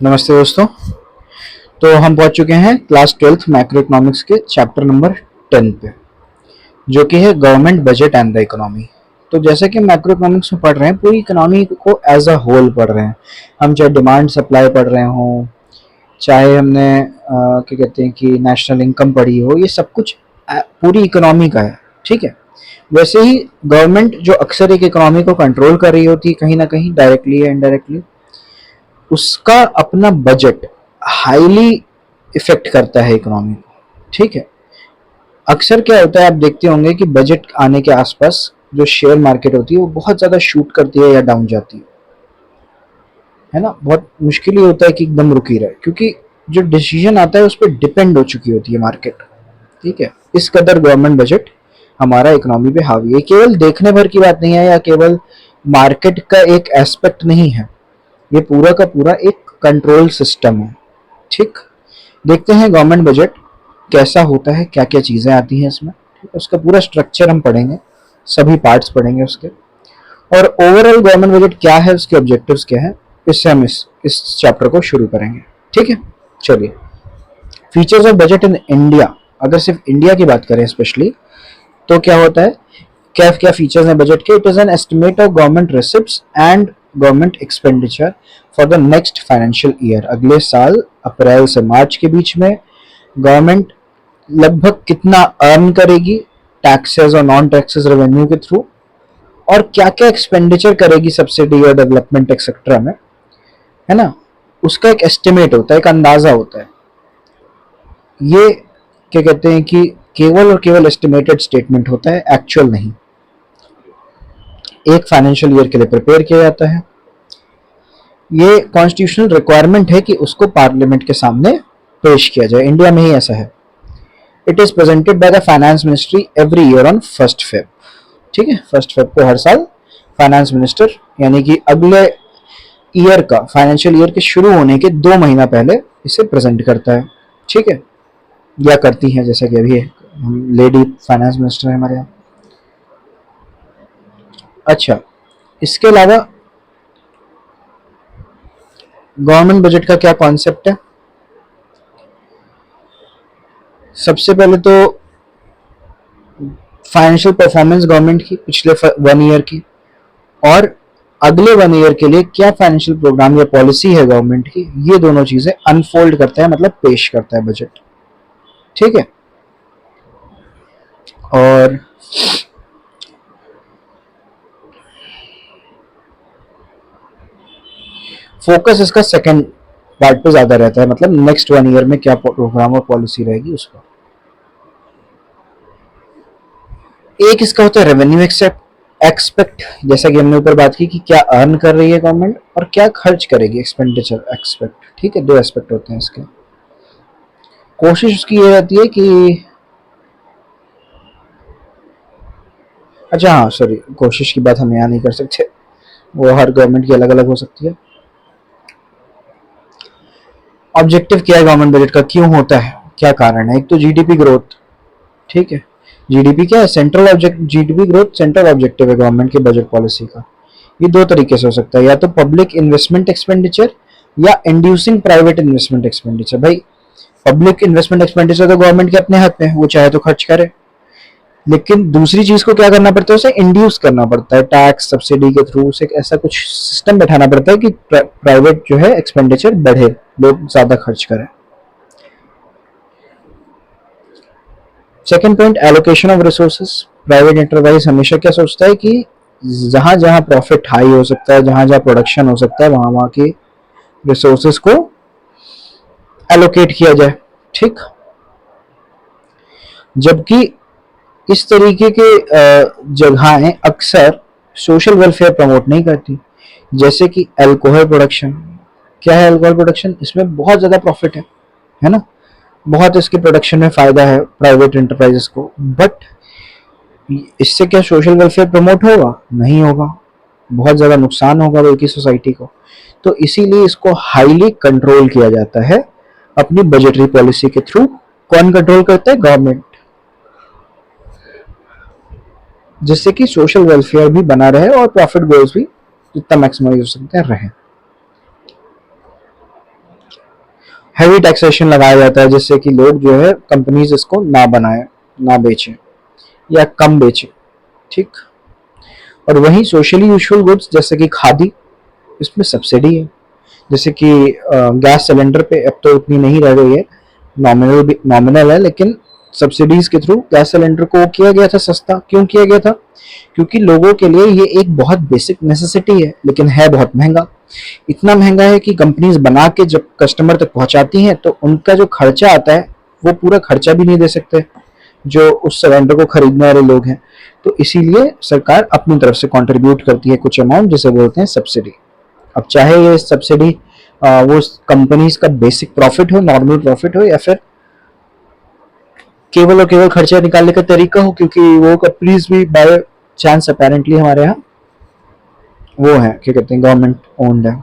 नमस्ते दोस्तों। तो हम पहुंच चुके हैं क्लास 12th मैक्रो इकोनॉमिक्स के चैप्टर नंबर 10 पे, जो कि है government budget and the economy. तो जैसे कि मैक्रो इकोनॉमिक्स में पढ़ रहे हैं, पूरी इकोनॉमी को एज अ होल पढ़ रहे हैं। हम चाहे डिमांड सप्लाई पढ़ रहे हों, चाहे हमने क्या कहते हैं कि नेशनल इनकम पढ़ी हो, ये सब कुछ पूरी इकोनॉमी का है। ठीक है। वैसे ही गवर्नमेंट जो अक्सर एक इकोनॉमी को कंट्रोल कर रही होती है, कहीं ना कहीं डायरेक्टली या इनडायरेक्टली, उसका अपना बजट हाईली इफेक्ट करता है इकोनॉमी को। ठीक है। अक्सर क्या होता है, आप देखते होंगे कि बजट आने के आसपास जो शेयर मार्केट होती है वो बहुत ज़्यादा शूट करती है या डाउन जाती है ना। बहुत मुश्किल ही होता है कि एकदम रुक ही रहे, क्योंकि जो डिसीजन आता है उस पर डिपेंड हो चुकी होती है मार्केट। ठीक है। इस कदर गवर्नमेंट बजट हमारा इकोनॉमी पे हावी है। केवल देखने भर की बात नहीं है या केवल मार्केट का एक एस्पेक्ट नहीं है, ये पूरा का पूरा एक कंट्रोल सिस्टम है। ठीक। देखते हैं गवर्नमेंट बजट कैसा होता है, क्या क्या चीज़ें आती हैं इसमें। ठीक है। उसका पूरा स्ट्रक्चर हम पढ़ेंगे, सभी पार्ट्स पढ़ेंगे उसके, और ओवरऑल गवर्नमेंट बजट क्या है, उसके ऑब्जेक्टिव्स क्या है, इससे हम इस चैप्टर को शुरू करेंगे। ठीक है। चलिए, features of budget in India. अगर सिर्फ इंडिया की बात करें स्पेशली, तो क्या होता है, क्या क्या फीचर्स हैं बजट के। It is an estimate of government receipts and government expenditure for the next financial year. अगले साल अप्रैल से मार्च के बीच में गवर्नमेंट लगभग कितना अर्न करेगी टैक्सेस और नॉन टैक्सेस रेवेन्यू के थ्रू, और क्या क्या एक्सपेंडिचर करेगी सब्सिडी और डेवलपमेंट एक्सेट्रा में, है ना। उसका एक एस्टिमेट होता है, एक अंदाजा होता है। ये क्या कहते हैं कि केवल और केवल एस्टिमेटेड स्टेटमेंट होता है, एक्चुअल नहीं। एक फाइनेंशियल ईयर के लिए प्रिपेयर किया जाता है। ये कॉन्स्टिट्यूशनल रिक्वायरमेंट है कि उसको पार्लियामेंट के सामने पेश किया जाए। इंडिया में ही ऐसा है। It is presented by the finance ministry every year on 1 Feb. ठीक है। 1 फेब को हर साल फाइनेंस मिनिस्टर, यानी कि अगले ईयर का, फाइनेंशियल ईयर के शुरू होने के 2 महीना पहले इसे प्रेजेंट करता है। ठीक है। या करती हैं, जैसा कि अभी लेडी फाइनेंस मिनिस्टर है हमारे यहाँ। अच्छा, इसके अलावा गवर्नमेंट बजट का क्या कॉन्सेप्ट है। सबसे पहले तो फाइनेंशियल परफॉर्मेंस गवर्नमेंट की पिछले 1 ईयर की, और अगले 1 ईयर के लिए क्या फाइनेंशियल प्रोग्राम या पॉलिसी है गवर्नमेंट की, ये दोनों चीजें अनफोल्ड करता है, मतलब पेश करता है बजट। ठीक है। और फोकस इसका सेकंड पार्ट पे ज्यादा रहता है, मतलब नेक्स्ट 1 ईयर में क्या प्रोग्राम और पॉलिसी रहेगी उसका। एक इसका होता है रेवेन्यू एक्सपेक्ट, जैसा कि हमने ऊपर बात की कि क्या अर्न कर रही है गवर्नमेंट और क्या खर्च करेगी, एक्सपेंडिचर एक्सपेक्ट। ठीक है। 2 एस्पेक्ट होते हैं इसके। कोशिश उसकी ये रहती है कि, अच्छा हाँ सॉरी, कोशिश की बात हम यहाँ नहीं कर सकते, वो हर गवर्नमेंट की अलग अलग हो सकती है। ऑब्जेक्टिव क्या है गवर्नमेंट बजट का, क्यों होता है, क्या कारण है। एक तो जीडीपी ग्रोथ। ठीक है। जीडीपी क्या है, central object, GDP growth central objective है गवर्नमेंट के बजट पॉलिसी का। ये 2 तरीके से हो सकता है, या तो पब्लिक इन्वेस्टमेंट एक्सपेंडिचर या इंड्यूसिंग प्राइवेट इन्वेस्टमेंट एक्सपेंडिचर। भाई, पब्लिक इन्वेस्टमेंट एक्सपेंडिचर तो गवर्नमेंट के अपने हाथ में है, वो चाहे तो खर्च करे, लेकिन दूसरी चीज को क्या करना पड़ता है, उसे इंड्यूस करना पड़ता है, टैक्स सब्सिडी के थ्रू उसे ऐसा कुछ सिस्टम बैठाना पड़ता है कि प्राइवेट जो है एक्सपेंडिचर बढ़े, लोग ज्यादा खर्च करें। Second point, allocation of resources. Private enterprise हमेशा क्या सोचता है कि जहां जहां प्रॉफिट हाई हो सकता है, जहां जहां प्रोडक्शन हो सकता है, वहां वहां की रिसोर्सेस को एलोकेट किया जाए। ठीक। जबकि इस तरीके के जगहें अक्सर सोशल वेलफेयर प्रमोट नहीं करती, जैसे कि अल्कोहल प्रोडक्शन। क्या है अल्कोहल प्रोडक्शन, इसमें बहुत ज़्यादा प्रॉफिट है ना, बहुत इसके प्रोडक्शन में फ़ायदा है प्राइवेट एंटरप्राइजेस को, बट इससे क्या सोशल वेलफेयर प्रमोट होगा, नहीं होगा, बहुत ज़्यादा नुकसान होगा बल्कि सोसाइटी को। तो इसीलिए इसको हाईली कंट्रोल किया जाता है अपनी बजटरी पॉलिसी के थ्रू। कौन कंट्रोल करता है, गवर्नमेंट, जिससे कि सोशल वेलफेयर भी बना रहे और प्रॉफिट गोल्स भी जितना मैक्सिमाइज हो सकते हैं रहे। हैवी टैक्सेशन लगाया जाता है जिससे कि लोग जो है कंपनीज इसको ना बनाए, ना बेचें या कम बेचें, ठीक। और वहीं सोशली यूजुअल गुड्स जैसे कि खादी, इसमें सब्सिडी है। जैसे कि गैस सिलेंडर पे अब तो उतनी नहीं रह गई है, नॉमिनल है, लेकिन सब्सिडीज के थ्रू गैस सिलेंडर को किया गया था सस्ता। क्यों किया गया था? क्योंकि लोगों के लिए ये एक बहुत बेसिक नेसेसिटी है, लेकिन है बहुत महंगा। इतना महंगा है कि कंपनीज बना के जब कस्टमर तक पहुंचाती हैं तो उनका जो खर्चा आता है वो पूरा खर्चा भी नहीं दे सकते जो उस सिलेंडर को खरीदने वाले लोग हैं। तो इसीलिए सरकार अपनी तरफ से कंट्रीब्यूट करती है कुछ अमाउंट, जिसे बोलते हैं सब्सिडी। अब चाहे ये सब्सिडी वो कंपनीज का बेसिक प्रॉफिट हो, नॉर्मल प्रॉफिट हो, या फिर केवल और केवल खर्चा निकालने का तरीका हो, क्योंकि वो कंपनीज भी बाय चांस अपेरेंटली हमारे यहाँ वो है, क्या कहते हैं, गवर्नमेंट ओन्ड है।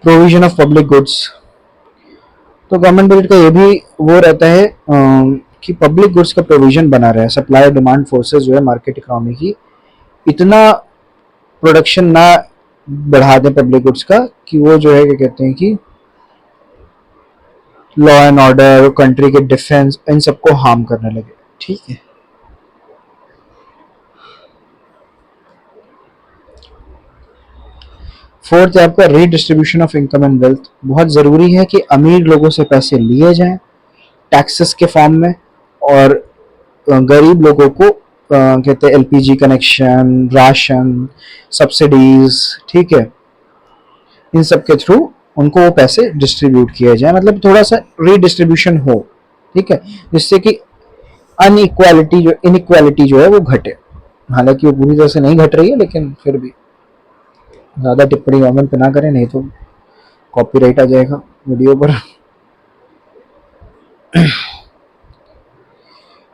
प्रोविजन ऑफ पब्लिक गुड्स, तो गवर्नमेंट बजट का ये भी वो रहता है कि पब्लिक गुड्स का प्रोविजन बना रहे, सप्लाई और डिमांड फोर्सेस जो है मार्केट इकोनॉमी की इतना प्रोडक्शन ना बढ़ा दें पब्लिक गुड्स का कि वो जो है क्या कहते हैं कि लॉ एंड ऑर्डर, कंट्री के डिफेंस, इन सबको हार्म करने लगे, ठीक है। फोर्थ है आपका redistribution of income and wealth. बहुत ज़रूरी है कि अमीर लोगों से पैसे लिए जाएं टैक्सेस के फॉर्म में, और गरीब लोगों को कहते हैं एलपीजी कनेक्शन, राशन, सब्सिडीज, ठीक है, इन सब के थ्रू उनको वो पैसे डिस्ट्रीब्यूट किए जाए, मतलब थोड़ा सा रीडिस्ट्रीब्यूशन हो, ठीक है, जिससे कि इनइक्वालिटी जो है वो घटे। हालांकि वो पूरी तरह से नहीं घट रही है, लेकिन फिर भी ज़्यादा टिप्पणी गवर्नमेंट पे ना करें, नहीं तो कॉपीराइट आ जाएगा वीडियो पर।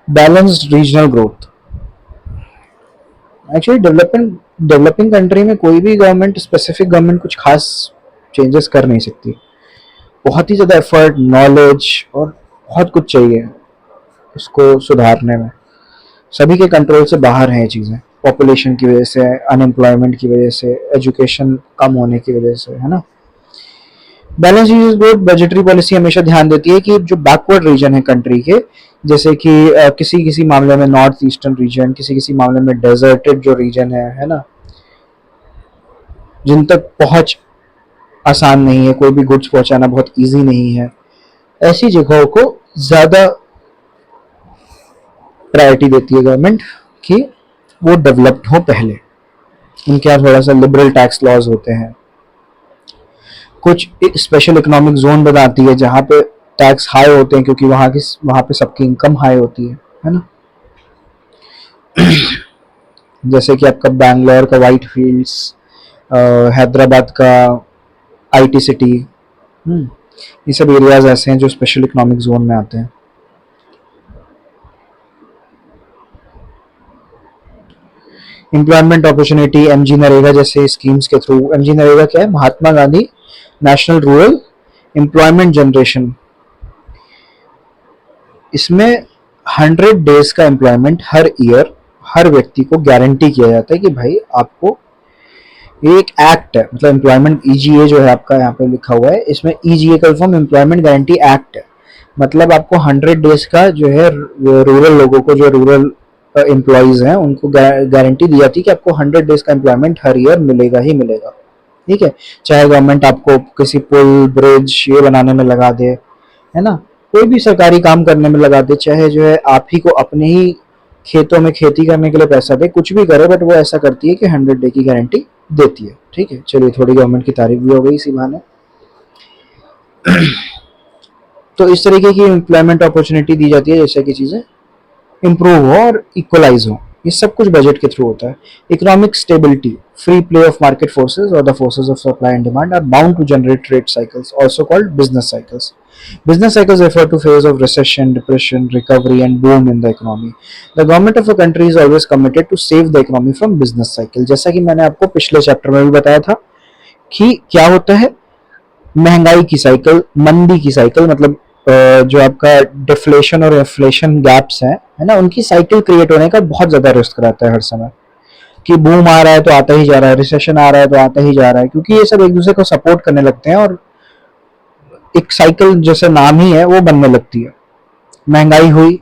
Balanced regional growth, actually developing country में कोई भी गवर्नमेंट, स्पेसिफिक गवर्नमेंट कुछ खास चेंजेस कर नहीं सकती। बहुत ही ज़्यादा एफर्ट, नॉलेज और बहुत कुछ चाहिए उसको सुधारने में। सभी के कंट्रोल से बाहर हैं ये चीज़ें, पॉपुलेशन की वजह से, अनएम्प्लॉयमेंट की वजह से, एजुकेशन कम होने की वजह से, है ना। Balance use board budgetary policy हमेशा ध्यान देती है कि जो बैकवर्ड रीजन है कंट्री के, जैसे कि किसी किसी मामले में नॉर्थ ईस्टर्न रीजन, किसी किसी मामले में डेजर्टेड जो रीजन है ना, जिन तक पहुंच आसान नहीं है, कोई भी गुड्स पहुंचाना बहुत इजी नहीं है, ऐसी जगहों को ज़्यादा प्रायोरिटी देती है गवर्नमेंट कि वो डेवलप्ड हो पहले। उनके यहाँ थोड़ा सा लिबरल टैक्स लॉज होते हैं, कुछ स्पेशल इकोनॉमिक जोन बनाती है जहाँ पे टैक्स हाई होते हैं, क्योंकि वहाँ पे सबकी इनकम हाई होती है ना। जैसे कि आपका बैंगलोर का वाइट फील्ड्स, हैदराबाद का आईटी सिटी, ये सब एरियाज ऐसे हैं जो स्पेशल इकोनॉमिक जोन में आते हैं। एम्प्लॉयमेंट अपॉर्चुनिटी, एमजी नरेगा जैसे स्कीम्स के थ्रू। एमजी नरेगा क्या है? Mahatma Gandhi national rural employment generation. इसमें 100 डेज का एम्प्लॉयमेंट हर ईयर हर व्यक्ति को गारंटी किया जाता है कि भाई आपको, ये एक एक्ट है, मतलब एम्प्लॉयमेंट ईजीए जो है आपका यहाँ पे लिखा हुआ है, इसमें ईजीए का फॉर्म एम्प्लॉयमेंट गारंटी एक्ट है। मतलब आपको 100 डेज का जो है रूरल लोगों को, जो रूरल एम्प्लॉयज हैं, उनको गारंटी दी जाती है कि आपको 100 डेज का एम्प्लॉयमेंट हर ईयर मिलेगा ही मिलेगा, ठीक है। चाहे गवर्नमेंट आपको किसी पुल, ब्रिज ये बनाने में लगा दे, है ना, कोई भी सरकारी काम करने में लगा दे, चाहे जो है आप ही को अपने ही खेतों में खेती करने के लिए पैसा दे, कुछ भी करे, बट वो ऐसा करती है कि 100 डे की गारंटी देती है, ठीक है। चलिए, थोड़ी गवर्नमेंट की तारीफ भी हो गई इसी बहाने। तो इस तरीके की एम्प्लॉयमेंट अपॉर्चुनिटी दी जाती है जैसे कि चीज़ें इम्प्रूव हो और इक्वलाइज हो। ये सब कुछ बजट के थ्रू होता है। Economic stability, free play of market forces और the forces of supply and demand are bound to generate trade cycles, also called business cycles. Business cycles refer to phase of recession, depression, recovery and boom in the economy. The government of a country is always committed to save the economy from business cycle. जैसा कि मैंने आपको पिछले chapter में भी बताया था कि क्या होता है, महंगाई की साइकिल, मंदी की साइकिल, मतलब जो आपका डिफ्लेशन और इन्फ्लेशन गैप्स हैं, है ना, उनकी साइकिल क्रिएट होने का बहुत ज़्यादा रिस्क रहता है हर समय। कि बूम आ रहा है तो आता ही जा रहा है, रिसेशन आ रहा है तो आता ही जा रहा है, क्योंकि ये सब एक दूसरे को सपोर्ट करने लगते हैं और एक साइकिल जैसे नाम ही है वो बनने लगती है। महंगाई हुई,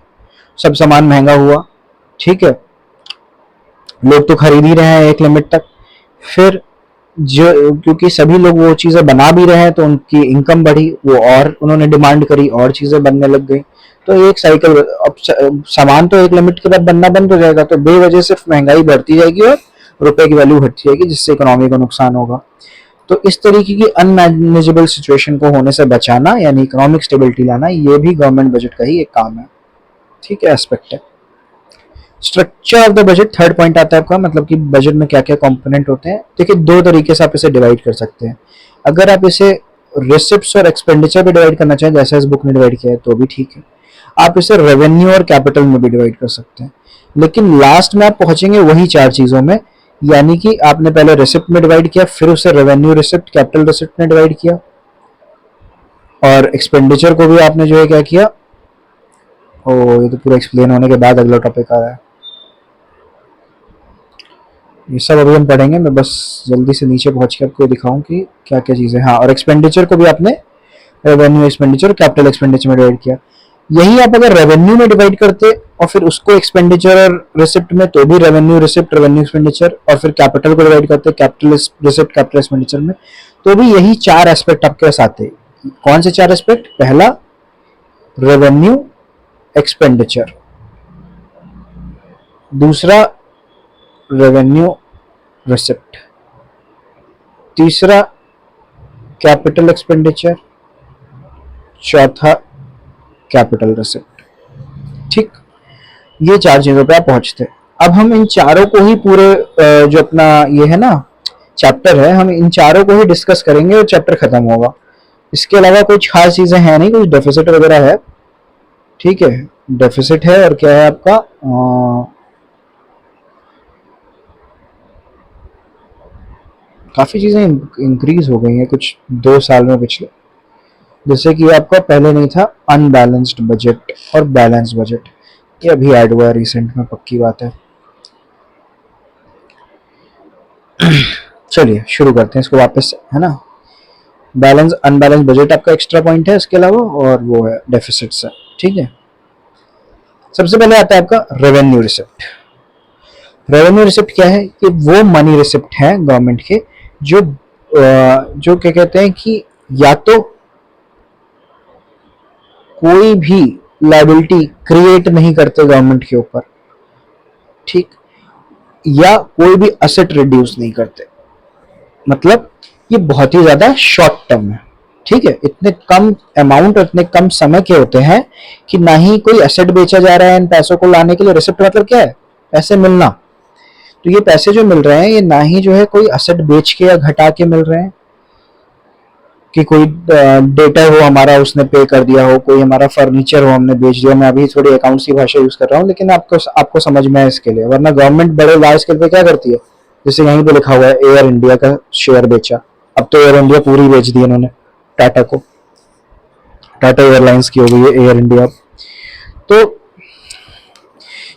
सब सामान महंगा हुआ, ठीक है, लोग तो खरीद ही रहे हैं एक लिमिट तक, फिर जो क्योंकि सभी लोग वो चीज़ें बना भी रहे हैं तो उनकी इनकम बढ़ी, वो और उन्होंने डिमांड करी और चीज़ें बनने लग गई, तो एक साइकिल, अब सामान तो एक लिमिट के बाद बनना बंद हो जाएगा, तो बेवजह सिर्फ महंगाई बढ़ती जाएगी और रुपए की वैल्यू घटती जाएगी, जिससे इकोनॉमी को नुकसान होगा। तो इस तरीके की अनमैनेजेबल सिचुएशन को होने से बचाना यानी इकोनॉमिक स्टेबिलिटी लाना, ये भी गवर्नमेंट बजट का ही एक काम है, ठीक है, एस्पेक्ट है। Structure of the budget, third point आता है आपका, मतलब कि बजट में क्या क्या कंपोनेंट होते हैं। देखिए दो तरीके से आप इसे डिवाइड कर सकते हैं। अगर आप इसे रिसिप्ट्स और एक्सपेंडिचर पे डिवाइड करना चाहें, जैसे इस बुक ने डिवाइड किया है, तो भी ठीक है। आप इसे रेवेन्यू और कैपिटल में भी डिवाइड कर सकते हैं, लेकिन लास्ट में आप पहुंचेंगे वही चार चीजों में, यानी कि आपने पहले रिसिप्ट में डिवाइड किया, फिर उसे रेवेन्यू रिसिप्ट, कैपिटल रिसिप्ट में डिवाइड किया, और एक्सपेंडिचर को भी आपने जो है क्या किया, ओ ये तो पूरा एक्सप्लेन होने के बाद अगला टॉपिक आ रहा है, ये सब अभी हम पढ़ेंगे, मैं बस जल्दी से नीचे पहुंच के आपको दिखाऊं कि क्या क्या चीजें। हाँ, और एक्सपेंडिचर को भी आपने रेवेन्यू एक्सपेंडिचर, कैपिटल एक्सपेंडिचर में डिवाइड किया। यही आप अगर रेवेन्यू में डिवाइड करते और फिर उसको एक्सपेंडिचर और रिसिप्ट में, तो भी रेवेन्यू रिसिप्ट, रेवेन्यू एक्सपेंडिचर, और फिर कैपिटल को डिवाइड करते कैपिटल रिसिप्ट, कैपिटल एक्सपेंडिचर में, तो भी यही चार एस्पेक्ट आपके पास आते हैं। कौन से चार एस्पेक्ट? पहला रेवेन्यू एक्सपेंडिचर, दूसरा रेवेन्यू रिसिप्ट, तीसरा कैपिटल एक्सपेंडिचर, चौथा कैपिटल रिसिप्ट, ठीक। ये चार चीजों पे आप पहुंचते हैं। अब हम इन चारों को ही पूरे जो अपना ये है ना चैप्टर है, हम इन चारों को ही डिस्कस करेंगे और चैप्टर खत्म होगा। इसके अलावा कुछ खास चीजें हैं नहीं, कुछ डेफिसिट वगैरह है, ठीक है, डेफिसिट है, और क्या है आपका काफी चीजें इंक्रीज हो गई हैं कुछ 2 साल में पिछले, जैसे कि आपका पहले नहीं था अनबैलेंस्ड बजट और बैलेंस बजट, ये अभी ऐड हुआ है रिसेंट में, पक्की बात है। चलिए शुरू करते हैं इसको वापस से, है ना। बैलेंस अनबैलेंस बजट आपका एक्स्ट्रा पॉइंट है इसके अलावा, और वो है डेफिसिट से, ठीक है। सबसे पहले आता है आपका रेवेन्यू रिसिप्ट। रेवेन्यू रिसिप्ट क्या है? कि वो मनी रिसिप्ट है गवर्नमेंट के जो क्या कहते हैं कि या तो कोई भी लायबिलिटी क्रिएट नहीं करते गवर्नमेंट के ऊपर, ठीक, या कोई भी असेट रिड्यूस नहीं करते, मतलब ये बहुत ही ज्यादा शॉर्ट टर्म है, ठीक है। इतने कम अमाउंट और इतने कम समय के होते हैं कि ना ही कोई एसेट बेचा जा रहा है इन पैसों को लाने के लिए। रिसिप्ट मतलब क्या है? पैसे मिलना। तो ये पैसे जो मिल रहे हैं ये ना ही जो है कोई असेट बेच के या घटा के मिल रहे हैं, कि कोई डेटा हो हमारा उसने पे कर दिया हो, कोई हमारा फर्नीचर हो हमने बेच दिया। मैं अभी थोड़ी अकाउंट्स की भाषा यूज कर रहा हूँ, लेकिन आपको समझ में है इसके लिए, वरना गवर्नमेंट बड़े लार्ज स्केल पे क्या करती है, जैसे यहीं पे लिखा हुआ है एयर इंडिया का शेयर बेचा, अब तो एयर इंडिया पूरी बेच दी इन्होंने टाटा को, टाटा एयरलाइंस की हो गई है एयर इंडिया। तो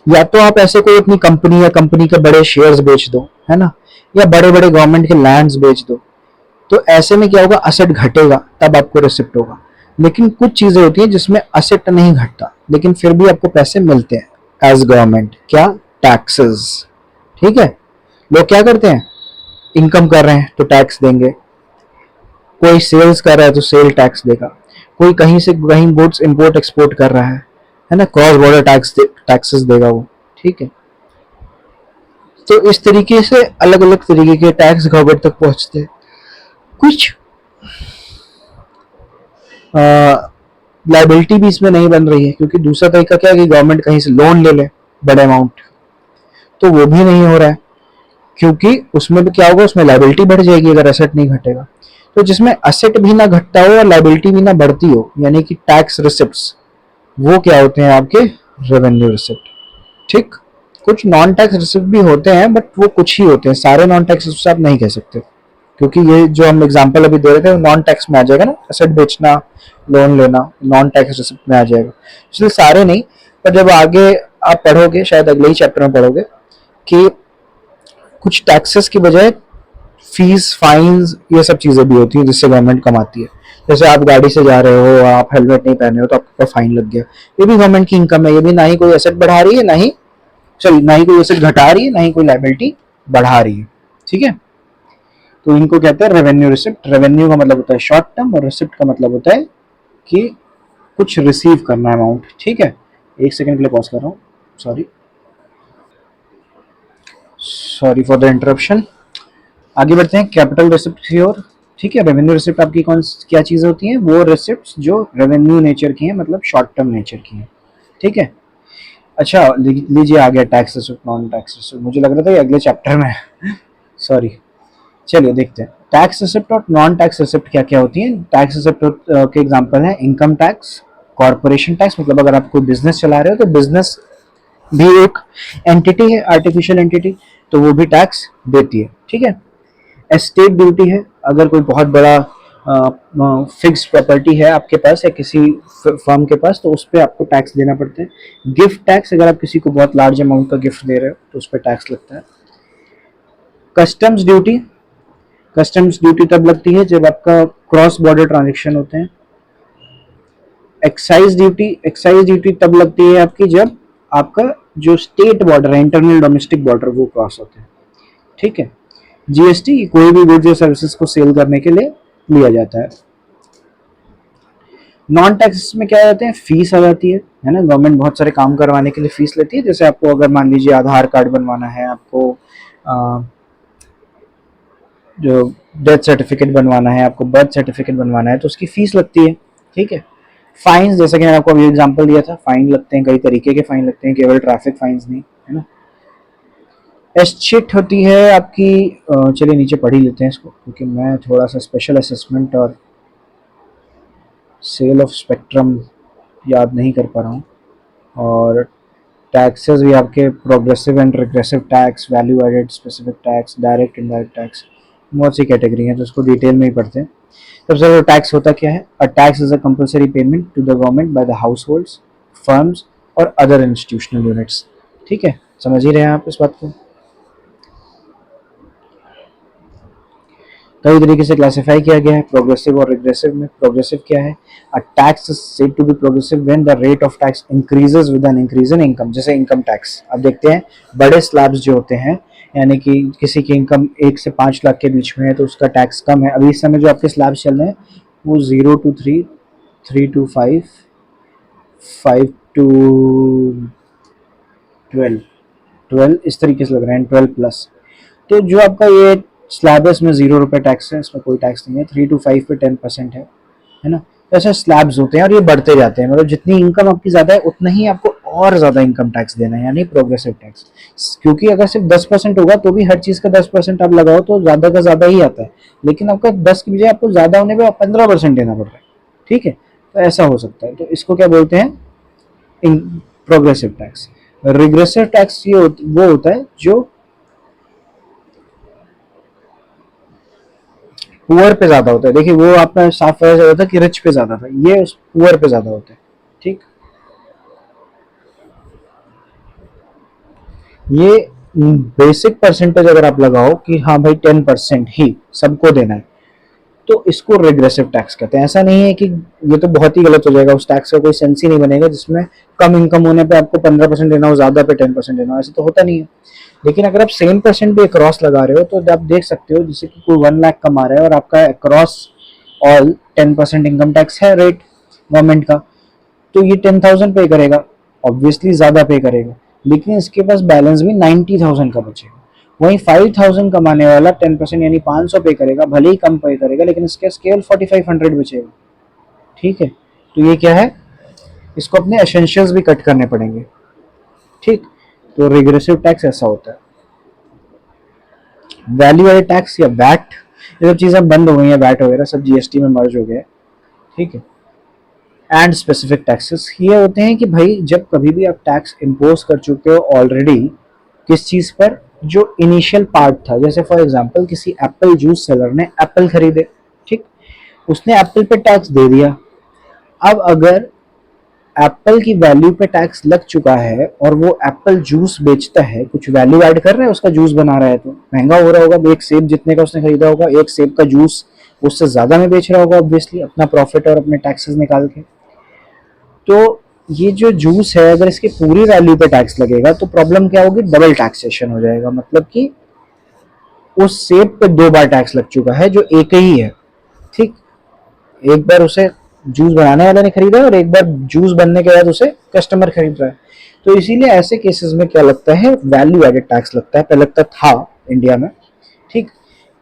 या तो आप ऐसे कोई अपनी कंपनी या कंपनी के बड़े शेयर्स बेच दो, है ना, या बड़े बड़े गवर्नमेंट के लैंड्स बेच दो, तो ऐसे में क्या होगा, असेट घटेगा, तब आपको रिसिप्ट होगा। लेकिन कुछ चीजें होती हैं जिसमें असेट नहीं घटता, लेकिन फिर भी आपको पैसे मिलते हैं एज गवर्नमेंट, क्या? टैक्सेस, ठीक है। लोग क्या करते हैं, इनकम कर रहे हैं तो टैक्स देंगे, कोई सेल्स कर रहा है तो सेल टैक्स देगा, कोई कहीं से कहीं गुड्स इंपोर्ट एक्सपोर्ट कर रहा है ना, क्रॉस बॉर्डर टैक्सेस देगा वो, ठीक है। तो इस तरीके से अलग अलग तरीके के टैक्स गवर्नमेंट तक पहुंचते हैं। कुछ लाइबिलिटी भी इसमें नहीं बन रही है, क्योंकि दूसरा तरीका क्या है कि गवर्नमेंट कहीं से लोन ले ले बड़े अमाउंट, तो वो भी नहीं हो रहा है, क्योंकि उसमें भी क्या होगा, उसमें लाइबिलिटी बढ़ जाएगी अगर एसेट नहीं घटेगा। तो जिसमें एसेट भी ना घटता हो और लाइबिलिटी भी ना बढ़ती हो, यानी कि टैक्स रिसिप्ट्स, वो क्या होते हैं आपके? रेवेन्यू रिसिप्ट, ठीक। कुछ नॉन टैक्स रिसिप्ट भी होते हैं, बट वो कुछ ही होते हैं, सारे नॉन टैक्स रिसिप्ट आप नहीं कह सकते, क्योंकि ये जो हम एग्जांपल अभी दे रहे थे नॉन टैक्स में आ जाएगा ना, एसेट बेचना, लोन लेना, नॉन टैक्स रिसिप्ट में आ जाएगा, इसलिए सारे नहीं। पर जब आगे आप पढ़ोगे, शायद अगले ही चैप्टर में पढ़ोगे कि कुछ टैक्सेस की बजाय फीस, फाइन्स, ये सब चीजें भी होती हैं जिससे गवर्नमेंट कमाती है। जैसे आप गाड़ी से जा रहे हो, आप हेलमेट नहीं पहने हो तो आपका फाइन लग गया, ये भी गवर्नमेंट की इनकम है। ये भी ना ही कोई एसेट बढ़ा रही है, ना ही कोई एसेट घटा रही है, ना ही कोई लायबिलिटी बढ़ा रही है। ठीक है, तो इनको कहते हैं रेवेन्यू रिसिप्ट। रेवेन्यू का मतलब होता है शॉर्ट टर्म और रिसिप्ट का मतलब होता है कि कुछ रिसीव करना अमाउंट। ठीक है, एक सेकंड के लिए पॉज कर रहा हूँ, sorry sorry for the interruption. आगे बढ़ते हैं कैपिटल रिसिप्ट की ओर। ठीक है, रेवेन्यू रिसिप्ट आपकी क्या चीज़ें होती हैं? वो रिसिप्ट जो रेवेन्यू नेचर की हैं, मतलब शॉर्ट टर्म नेचर की हैं। ठीक है, अच्छा लीजिए आ गया tax receipt, non tax receipt. मुझे लग रहा था ये अगले चैप्टर में सॉरी, चलिए देखते हैं टैक्स रिसिप्ट और नॉन टैक्स रिसिप्ट क्या क्या होती हैं। टैक्स रिसिप्ट के एग्जांपल हैं इनकम टैक्स, कॉर्पोरेशन टैक्स, मतलब अगर आप कोई बिजनेस चला रहे हो तो बिजनेस भी एक एंटिटी है, आर्टिफिशियल एंटिटी, तो वो भी टैक्स देती है। ठीक है, एस्टेट ड्यूटी है, अगर कोई बहुत बड़ा फिक्स प्रॉपर्टी है आपके पास या किसी फर्म के पास तो उस पर आपको टैक्स देना पड़ता है। गिफ्ट टैक्स, अगर आप किसी को बहुत लार्ज अमाउंट का गिफ्ट दे रहे हो तो उस पर टैक्स लगता है। कस्टम्स ड्यूटी, कस्टम्स ड्यूटी तब लगती है जब आपका क्रॉस बॉर्डर ट्रांजेक्शन होते हैं। एक्साइज ड्यूटी, एक्साइज ड्यूटी तब लगती है आपकी जब आपका जो स्टेट बॉर्डर है, इंटरनल डोमेस्टिक बॉर्डर, वो क्रॉस होते हैं। ठीक है, जीएसटी कोई भी गुड्स या सर्विसेज को सेल करने के लिए लिया जाता है। नॉन टैक्स में क्या रहते हैं? फीस आ जाती है ना। गवर्नमेंट बहुत सारे काम करवाने के लिए फीस लेती है। जैसे आपको अगर मान लीजिए आधार कार्ड बनवाना है, आपको जो डेथ सर्टिफिकेट बनवाना है, आपको बर्थ सर्टिफिकेट बनवाना है, तो उसकी फीस लगती है। ठीक है, फाइन, जैसे कि मैंने आपको अभी एग्जांपल दिया था, फाइन लगते हैं, कई तरीके के फाइन लगते हैं, केवल ट्रैफिक फाइन्स नहीं, है ना। एस्टेट होती है आपकी, चलिए नीचे पढ़ ही लेते हैं इसको, क्योंकि मैं थोड़ा सा स्पेशल असेसमेंट और सेल ऑफ स्पेक्ट्रम याद नहीं कर पा रहा हूँ। और टैक्सेस भी आपके progressive and regressive tax, value added, specific tax, direct indirect tax, बहुत सी कैटेगरी हैं, तो उसको डिटेल में ही पढ़ते हैं। सबसे पहले टैक्स होता क्या है? A tax is a compulsory payment to the government by the households, firms और अदर इंस्टीट्यूशनल यूनिट्स। ठीक है, समझ ही रहे हैं आप इस बात को। कई तरीके से क्लासिफाई किया गया है प्रोग्रेसिव और रिग्रेसिव में। प्रोग्रेसिव क्या है? A tax is said to be progressive when the rate of tax increases with an increase in income. जैसे इनकम टैक्स अब देखते हैं, बड़े स्लैब्स जो होते हैं, यानी कि किसी की इनकम 1 से 5 लाख के बीच में है तो उसका टैक्स कम है। अभी इस समय जो आपके स्लैब्स चल रहे हैं वो 0 to 3, 3 to 5, 5 to 12, 12 इस तरीके से लग रहे हैं, 12 प्लस। तो जो आपका ये स्लैब है इसमें 0 रुपये टैक्स है, इसमें कोई टैक्स नहीं है। 3 to 5 पे 10% है ना। ऐसे स्लैब्स होते हैं और ये बढ़ते जाते हैं, मतलब जितनी इनकम आपकी ज़्यादा है उतना ही आपको और ज़्यादा इनकम टैक्स देना है, यानी प्रोग्रेसिव टैक्स। क्योंकि अगर सिर्फ 10% होगा तो भी हर चीज़ का 10% आप लगाओ तो ज़्यादा का ज़्यादा ही आता है, लेकिन आपका 10 की बजाय आपको ज़्यादा होने पर 15% देना पड़ रहा है। ठीक है, तो ऐसा हो सकता है, तो इसको क्या बोलते हैं? Progressive tax. रिग्रेसिव टैक्स ये वो होता है जो पुअर पे ज्यादा होता है। देखिए वो आपका साफ पता चला था कि रिच पे ज्यादा था, ये पुअर पे ज्यादा होता है। ठीक, ये बेसिक परसेंटेज अगर आप लगाओ कि हाँ भाई 10% ही सबको देना है, तो इसको रिग्रेसिव टैक्स कहते हैं। ऐसा नहीं है कि ये तो बहुत ही गलत हो जाएगा, उस टैक्स का कोई सेंस ही नहीं बनेगा जिसमें कम इनकम होने पे आपको 15% देना हो, ज्यादा पे 10% देना हो, ऐसा तो होता नहीं है। लेकिन अगर आप सेम परसेंट पे क्रॉस लगा रहे हो तो आप देख सकते हो, जैसे कि कोई 1 लाख कमा रहा है और आपका क्रॉस ऑल 10% इनकम टैक्स है रेट गवर्नमेंट का, तो ये 10,000 पे करेगा, ऑब्वियसली ज्यादा पे करेगा, लेकिन इसके पास बैलेंस भी 90,000 का बचेगा। वहीं 5,000 कमाने वाला 10% यानी 500 पे करेगा, भले ही कम पे करेगा, लेकिन इसका स्केल 4500 बचेगा। ठीक है, तो ये क्या है? इसको अपने एसेंशियल्स भी कट करने पड़ेंगे। ठीक, तो रिग्रेसिव टैक्स ऐसा होता है। वैल्यू एडेड टैक्स या वैट, ये सब चीज़ें बंद हो गई हैं, वैट वगैरह सब जीएसटी में मर्ज हो गए। ठीक है, एंड स्पेसिफिक टैक्सेस ये होते हैं कि भाई जब कभी भी आप टैक्स इम्पोज कर चुके हो ऑलरेडी किस चीज़ पर, जो इनिशियल पार्ट था। जैसे फॉर एग्जांपल किसी एप्पल जूस सेलर ने एप्पल खरीदे, ठीक, उसने एप्पल पे टैक्स दे दिया। अब अगर एप्पल की वैल्यू पे टैक्स लग चुका है और वो एप्पल जूस बेचता है, कुछ वैल्यू ऐड कर रहा है, उसका जूस बना रहा है तो महंगा हो रहा होगा। एक सेब जितने का उसने खरीदा होगा, एक सेब का जूस उससे ज्यादा में बेच रहा होगा ऑब्वियसली, अपना प्रॉफिट और अपने टैक्सेस निकाल के। तो ये जो जूस है, अगर इसकी पूरी वैल्यू पे टैक्स लगेगा तो प्रॉब्लम क्या होगी, डबल टैक्सेशन हो जाएगा। मतलब कि उस सेब पे दो बार टैक्स लग चुका है जो एक ही है। ठीक, एक बार उसे जूस बनाने वाले ने खरीदा है और एक बार जूस बनने के बाद उसे कस्टमर खरीद रहा है। तो इसीलिए ऐसे केसेस में क्या लगता है, वैल्यू एडेड टैक्स लगता है, पहले लगता था इंडिया में। ठीक,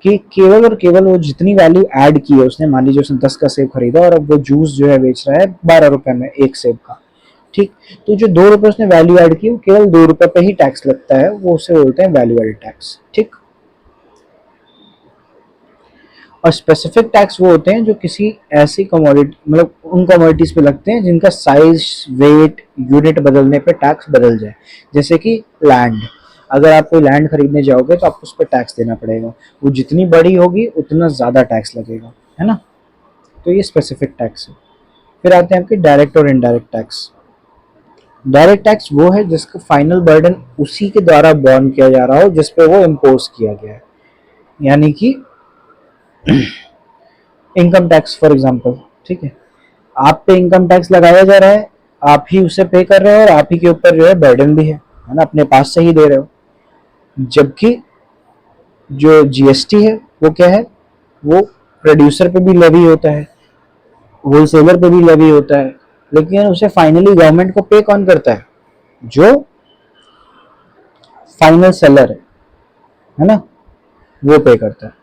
कि केवल और केवल वो जितनी वैल्यू ऐड की है उसने, मान लीजिए उसने 10 का सेब खरीदा और अब वो जूस जो है बेच रहा है 12 रुपए में एक सेब का। ठीक, तो जो 2 रुपए उसने वैल्यू ऐड की, वो केवल 2 रुपए पे ही टैक्स लगता है, वो उसे बोलते हैं वैल्यू एडेड टैक्स। ठीक, और स्पेसिफिक टैक्स वो होते हैं जो किसी ऐसी कमोडिटी, मतलब उन कमोडिटीज पे लगते हैं जिनका साइज, वेट, यूनिट बदलने पे टैक्स बदल जाए। जैसे कि लैंड, अगर आप कोई लैंड खरीदने जाओगे तो आपको उस पर टैक्स देना पड़ेगा, वो जितनी बड़ी होगी उतना ज़्यादा टैक्स लगेगा, है ना। तो ये स्पेसिफिक टैक्स है। फिर आते हैं आपके डायरेक्ट और इनडायरेक्ट टैक्स। डायरेक्ट टैक्स वो है जिसका फाइनल बर्डन उसी के द्वारा बॉर्न किया जा रहा हो जिस पे वो इम्पोज किया गया है। यानी कि इनकम टैक्स फॉर एग्जांपल, ठीक है, आप पे इनकम टैक्स लगाया जा रहा है, आप ही उसे पे कर रहे हो और आप ही के ऊपर जो है बर्डन भी है ना, अपने पास से ही दे रहे हो। जबकि जो जीएसटी है वो क्या है, वो प्रोड्यूसर पे भी लेवी होता है, होलसेलर पे भी लेवी होता है, लेकिन उसे फाइनली गवर्नमेंट को पे कौन करता है, जो फाइनल सेलर है ना, वो पे करता है।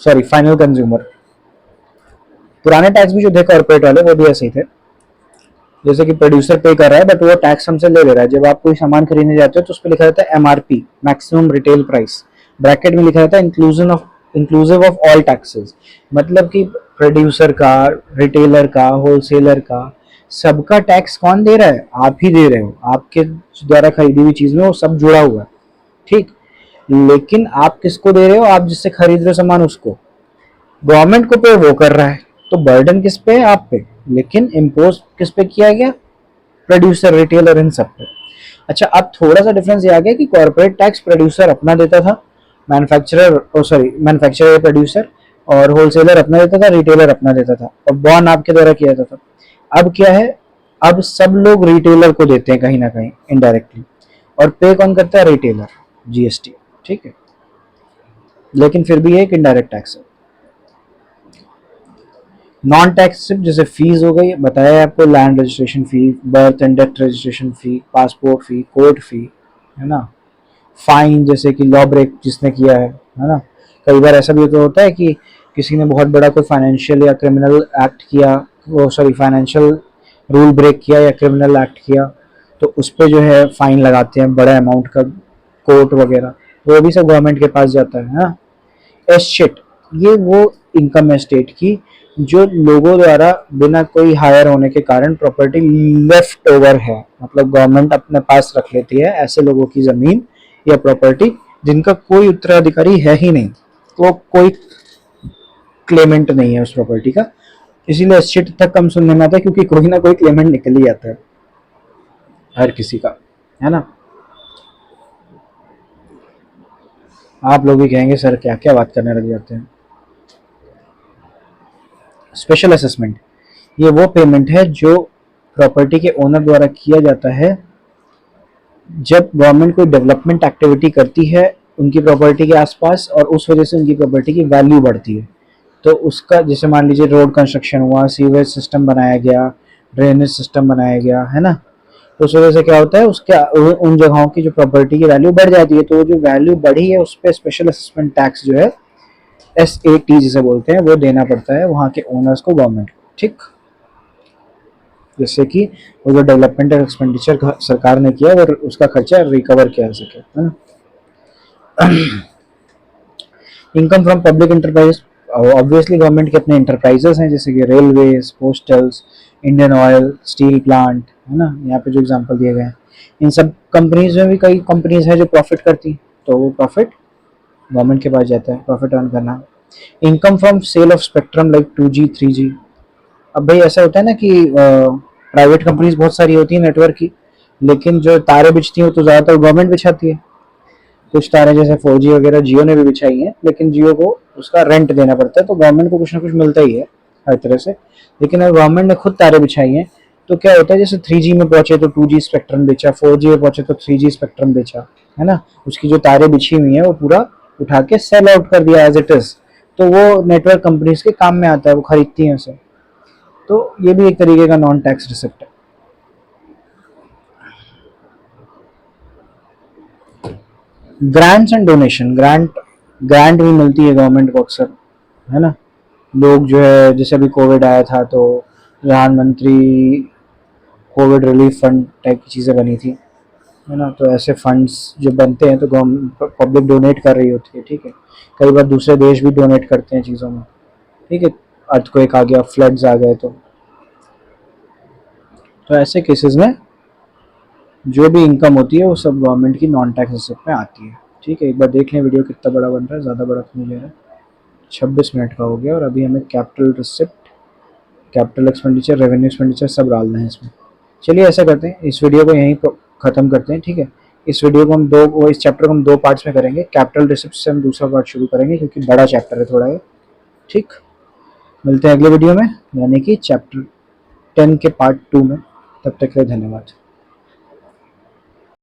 Sorry, final consumer. पुराने टैक्स भी जो थे कॉर्पोरेट वाले, वो भी ऐसे ही थे। जैसे कि प्रोड्यूसर पे कर रहा है बट वो टैक्स हमसे ले रहा है। जब आप कोई सामान खरीदने जाते हो तो उस पर लिखा रहता है MRP, maximum retail price, bracket में लिखा रहता है इंक्लूसिव ऑफ ऑल टैक्सेस। मतलब कि प्रोड्यूसर का, रिटेलर का, होलसेलर का, सबका टैक्स कौन दे रहा है, आप ही दे रहे हो। आपके द्वारा खरीदी हुई चीज में वो सब जुड़ा हुआ है। ठीक, लेकिन आप किसको दे रहे हो, आप जिससे खरीद रहे हो सामान उसको। गवर्नमेंट को पे वो कर रहा है, तो बर्डन किस पे है, आप पे। लेकिन इम्पोज किस पे किया गया, प्रोड्यूसर, रिटेलर, इन सब पे। अच्छा, अब थोड़ा सा डिफरेंस ये आ गया कि कॉर्पोरेट टैक्स प्रोड्यूसर अपना देता था, मैन्युफैक्चरर प्रोड्यूसर, और होलसेलर अपना देता था, रिटेलर अपना देता था, और बॉर्न आपके द्वारा किया जाता था। अब क्या है, अब सब लोग रिटेलर को देते हैं कहीं ना कहीं इनडायरेक्टली, और पे कौन करता है, रिटेलर, जीएसटी। ठीक है, लेकिन फिर भी एक इनडायरेक्ट टैक्स है। नॉन टैक्स सिर्फ जैसे फीस हो गई, बताया आपको, land registration fee, birth and death registration fee, passport fee, court fee, है ना। फाइन, जैसे कि लॉ ब्रेक जिसने किया है ना। कई बार ऐसा भी तो होता है कि किसी ने बहुत बड़ा कोई फाइनेंशियल या क्रिमिनल एक्ट किया, वो सॉरी फाइनेंशियल रूल ब्रेक किया या क्रिमिनल एक्ट किया, तो उस पर जो है फाइन लगाते हैं बड़ा अमाउंट का, कोर्ट वगैरह, तो वो भी सब गवर्नमेंट के पास जाता है ना। एसेट, ये वो इनकम है स्टेट की जो लोगों द्वारा बिना कोई हायर होने के कारण प्रॉपर्टी लेफ्ट ओवर है, मतलब गवर्नमेंट अपने पास रख लेती है ऐसे लोगों की जमीन या प्रॉपर्टी जिनका कोई उत्तराधिकारी है ही नहीं, तो कोई क्लेमेंट नहीं है उस प्रॉपर्टी का। इसीलिए एसेट तक कम सुनने में आता है, क्योंकि कोई ना कोई क्लेमेंट निकल ही आता है हर किसी का, है ना। आप लोग भी कहेंगे सर क्या क्या बात करने लग जाते हैं। स्पेशल असेसमेंट, ये वो पेमेंट है जो प्रॉपर्टी के ओनर द्वारा किया जाता है जब गवर्नमेंट कोई डेवलपमेंट एक्टिविटी करती है उनकी प्रॉपर्टी के आसपास, और उस वजह से उनकी प्रॉपर्टी की वैल्यू बढ़ती है। तो उसका, जैसे मान लीजिए रोड कंस्ट्रक्शन हुआ, सीवेज सिस्टम बनाया गया, ड्रेनेज सिस्टम बनाया गया, है ना, तो उस वजह से क्या होता है, उसके उन जगहों की जो प्रॉपर्टी की वैल्यू बढ़ जाती है। तो वो जो वैल्यू बढ़ी है उस पर स्पेशल असेसमेंट टैक्स जो है, SAT जिसे बोलते हैं, वो देना पड़ता है वहाँ के ओनर्स को, गवर्नमेंट को। ठीक, जिससे कि वो जो डेवलपमेंट एक्सपेंडिचर सरकार ने किया वो उसका खर्चा रिकवर किया जा सके, है ना। Income from public enterprise, obviously government के अपने इंटरप्राइजेस हैं, जैसे कि railways, postals, Indian oil, steel plant, है ना, यहाँ पे जो एग्जांपल दिए गए हैं। इन सब कंपनीज में भी कई कंपनीज हैं जो प्रॉफिट करती, तो वो प्रॉफिट गवर्नमेंट के पास जाता है, प्रॉफिट अर्न करना। Income from sale of spectrum like 2G 3G। अब भाई ऐसा होता है ना कि प्राइवेट कंपनीज बहुत सारी होती है नेटवर्क की, लेकिन जो तारे बिछती हैं वो तो ज़्यादातर गवर्नमेंट बिछाती है। कुछ तारे जैसे 4G वगैरह जियो ने भी बिछाई हैं, लेकिन जियो को उसका रेंट देना पड़ता है, तो गवर्नमेंट को कुछ ना कुछ मिलता ही है हर तरह से। लेकिन अगर गवर्नमेंट ने खुद तारे बिछाई हैं तो क्या होता है, जैसे 3G में पहुंचे तो 2G स्पेक्ट्रम बेचा, 4G में पहुंचे तो 3G स्पेक्ट्रम बेचा, है ना। उसकी जो तारे बिछी हुई हैं वो पूरा उठा के सेल आउट कर दिया एज इट इज। तो वो नेटवर्क कंपनीज के काम में आता है, वो खरीदती हैं उसे। तो ये भी एक तरीके का नॉन टैक्स रिसिप्ट है। ग्रांट्स एंड डोनेशन, ग्रांट भी मिलती है गवर्नमेंट को अक्सर, है ना। लोग जो है, जैसे अभी कोविड आया था तो प्रधानमंत्री कोविड रिलीफ फंड टाइप की चीज़ें बनी थी, है ना। तो ऐसे फंड्स जो बनते हैं तो गवर्नमेंट पब्लिक डोनेट कर रही होती है, ठीक है। कई बार दूसरे देश भी डोनेट करते हैं चीज़ों में, ठीक है। अर्थक्वेक आ गया, फ्लड्स आ गए, तो ऐसे केसेस में जो भी इनकम होती है वो सब गवर्नमेंट की नॉन टैक्स रिसिप्ट में आती है, ठीक है। एक बार देख लें वीडियो कितना बड़ा बन रहा है, ज़्यादा बड़ा तो नहीं ले रहा है। 26 मिनट का हो गया और अभी हमें capital receipt, capital expenditure, revenue expenditure सब डालना है इसमें। चलिए ऐसा करते हैं, इस वीडियो को यहीं ख़त्म करते हैं, ठीक है। इस वीडियो को हम इस चैप्टर को हम 2 पार्ट्स में करेंगे। कैपिटल रिसिप्ट से हम दूसरा पार्ट शुरू करेंगे क्योंकि बड़ा चैप्टर है थोड़ा ये, ठीक। मिलते हैं अगले वीडियो में, यानी कि चैप्टर 10 के पार्ट 2 में। तब तक के लिए धन्यवाद।